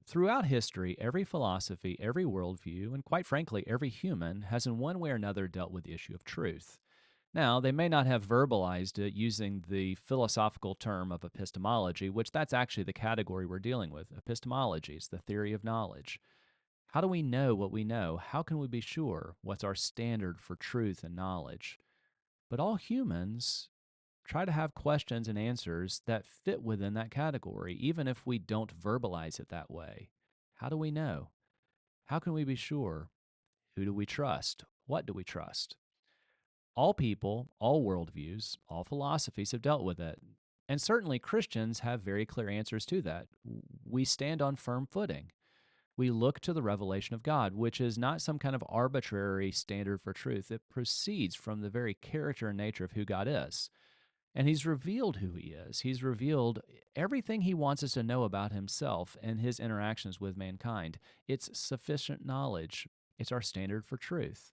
Throughout history, every philosophy, every worldview, and quite frankly, every human has in one way or another dealt with the issue of truth. Now, they may not have verbalized it using the philosophical term of epistemology, which that's actually the category we're dealing with. Epistemology is the theory of knowledge. How do we know what we know? How can we be sure? What's our standard for truth and knowledge? But all humans try to have questions and answers that fit within that category, even if we don't verbalize it that way. How do we know? How can we be sure? Who do we trust? What do we trust? All people, all worldviews, all philosophies have dealt with it. And certainly Christians have very clear answers to that. We stand on firm footing. We look to the revelation of God, which is not some kind of arbitrary standard for truth. It proceeds from the very character and nature of who God is. And He's revealed who He is. He's revealed everything He wants us to know about Himself and His interactions with mankind. It's sufficient knowledge. It's our standard for truth.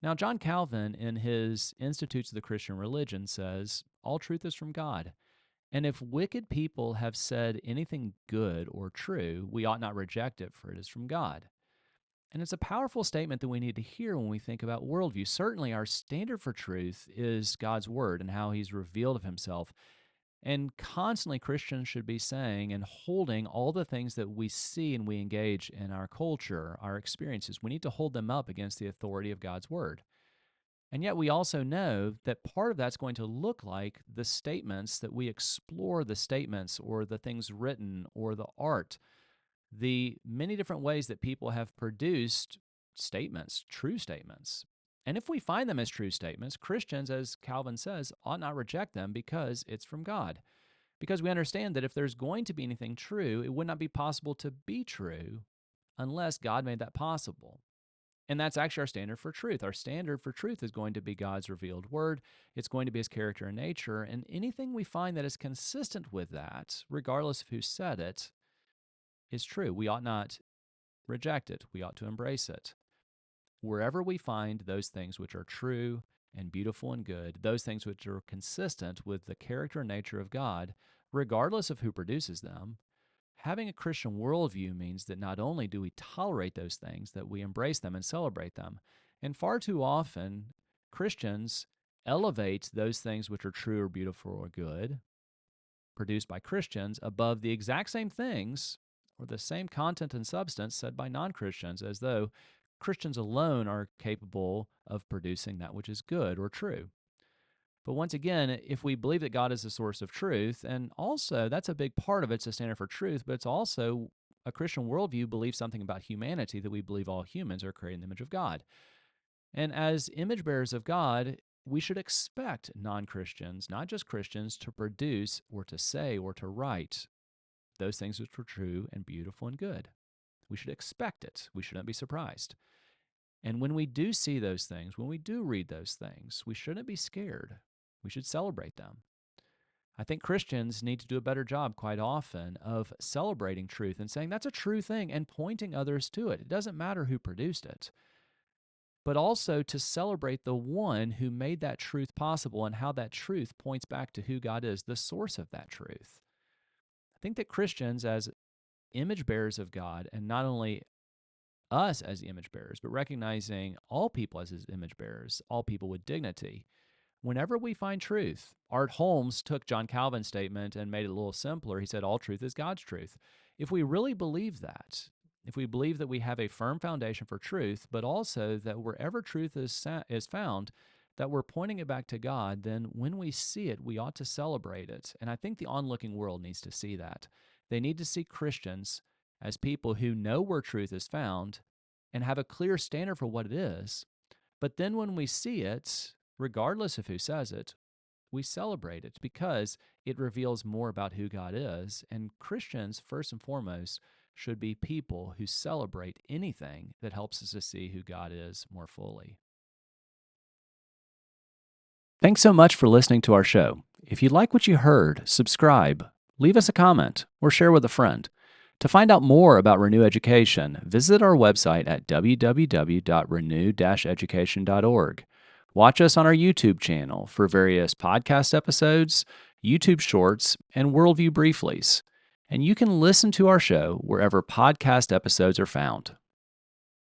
Now, John Calvin, in his Institutes of the Christian Religion, says, all truth is from God. And if wicked people have said anything good or true, we ought not reject it, for it is from God. And it's a powerful statement that we need to hear when we think about worldview. Certainly, our standard for truth is God's Word and how He's revealed of Himself. And constantly, Christians should be saying and holding all the things that we see and we engage in our culture, our experiences. We need to hold them up against the authority of God's Word. And yet we also know that part of that's going to look like the statements that we explore the statements or the things written or the art, the many different ways that people have produced statements, true statements. And if we find them as true statements, Christians, as Calvin says, ought not reject them because it's from God. Because we understand that if there's going to be anything true, it would not be possible to be true unless God made that possible. And that's actually our standard for truth. Our standard for truth is going to be God's revealed word. It's going to be His character and nature. And anything we find that is consistent with that, regardless of who said it, is true. We ought not reject it. We ought to embrace it. Wherever we find those things which are true and beautiful and good, those things which are consistent with the character and nature of God, regardless of who produces them, having a Christian worldview means that not only do we tolerate those things, that we embrace them and celebrate them. And far too often, Christians elevate those things which are true or beautiful or good, produced by Christians, above the exact same things or the same content and substance said by non-Christians, as though Christians alone are capable of producing that which is good or true. But once again, if we believe that God is the source of truth, and also that's a big part of it's a standard for truth, but it's also a Christian worldview believes something about humanity, that we believe all humans are created in the image of God. And as image bearers of God, we should expect non-Christians, not just Christians, to produce or to say or to write those things which are true and beautiful and good. We should expect it. We shouldn't be surprised. And when we do see those things, when we do read those things, we shouldn't be scared. We should celebrate them. I think Christians need to do a better job quite often of celebrating truth and saying that's a true thing and pointing others to it. It doesn't matter who produced it, but also to celebrate the one who made that truth possible and how that truth points back to who God is, the source of that truth. I think that Christians, as image bearers of God, and not only us as the image bearers, but recognizing all people as His image bearers, all people with dignity, whenever we find truth. Art Holmes took John Calvin's statement and made it a little simpler. He said, all truth is God's truth. If we really believe that, if we believe that we have a firm foundation for truth, but also that wherever truth is found, that we're pointing it back to God, then when we see it, we ought to celebrate it. And I think the onlooking world needs to see that. They need to see Christians as people who know where truth is found and have a clear standard for what it is. But then when we see it, regardless of who says it, we celebrate it because it reveals more about who God is. And Christians, first and foremost, should be people who celebrate anything that helps us to see who God is more fully. Thanks so much for listening to our show. If you like what you heard, subscribe, leave us a comment, or share with a friend. To find out more about Renew Education, visit our website at www.renew-education.org. Watch us on our YouTube channel for various podcast episodes, YouTube shorts, and Worldview brieflies. and you can listen to our show wherever podcast episodes are found.